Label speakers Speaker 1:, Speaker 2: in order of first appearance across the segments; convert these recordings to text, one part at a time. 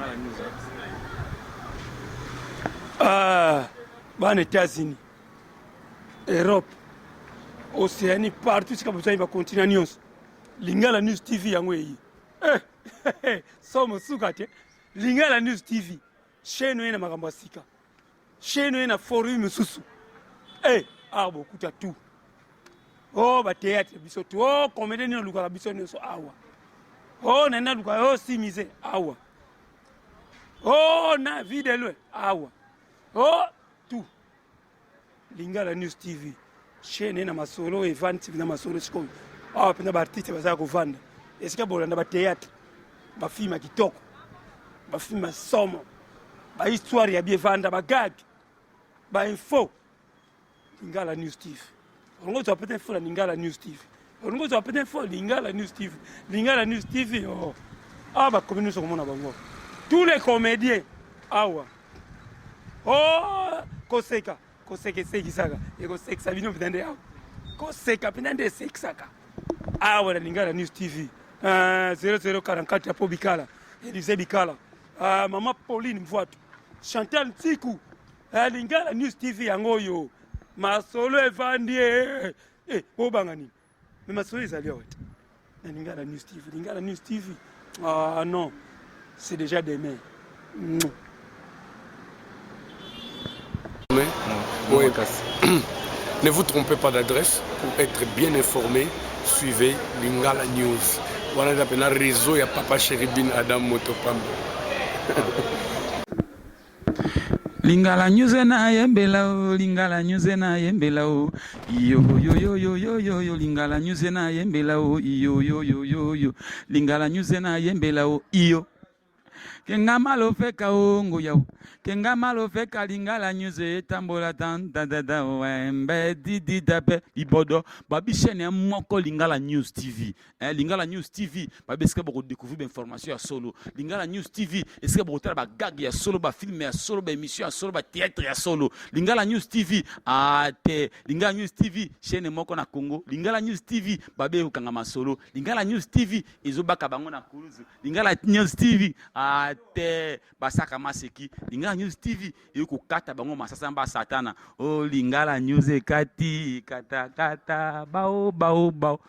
Speaker 1: Lingala News.
Speaker 2: Aux États-Unis, Europe, Océanie, partout ce que vous avez continuer news. Lingala News TV yangoyi. Somo sukate. Lingala News TV. Chaîne ena makambasika. Chaîne ena forum susu. Kuta tout. Ba théâtre biso tout. Comédie ni luka biso ni so awa. Nana luka simise awa. Na vidéo awa. Tout. Lingala News TV. Chaîne na masolo event na masolo siko. Pena ba artiste baza ko vanda. Est-ce que bolanda ba théâtre? Ba film kitoko. Ba film somo. Ba histoire ya bien vanda ba gag. Ba info. Lingala News TV. On va peut-être faire Lingala News TV. On va peut-être faire Lingala News TV. Lingala News TV. Ba commune sur mon bango. Tous les comédiens. Koseka sekisaka. Eko seksa bino pitande awa. Koseka pitande seksaka. La Lingala News TV. 0044 ya Bikala. Elise Bikala. Maman Pauline Mvoito. Chantal Ntiku. Lingala News TV yango yo. Masolo evandie. Bangani. Mais masolo ezali awat. Lingala News TV. Lingala News TV. Non. C'est déjà demain.
Speaker 3: Oui. Ne vous trompez pas d'adresse. Pour être bien informé, suivez Lingala News. Voilà le réseau, il y a Papa Chéribine Adam Motopam.
Speaker 4: Lingala News na yembela, Lingala News na yembela, yo yo yo yo yo yo yo, Lingala News na yembela, yo yo yo yo yo, Lingala News na yembela, yo. Kenga malo feka ongo yao. Kenga malo feka Lingala News tambola tan da wembe didi dape ibodo babi chaîne moko Lingala News TV. Lingala News TV babi eske boko découvrir information ya solo. Lingala News TV eske boko tala ba gag ya solo, ba film ya solo, ba émission ya solo, ba théâtre ya solo. Lingala News TV Lingala News TV chaîne moko na Congo. Lingala News TV babi ukanga masolo. Lingala News TV ezobaka bango na kuluzu. Lingala News TV basaka maseki. Lingala News TV yoko kata bango masasa mba satana. Lingala News ekati kata bao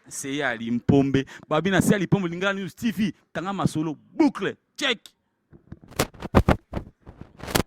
Speaker 4: c'est ya Limpombe babina c'est Limpombe. Lingala News TV kanga masolo boucle check.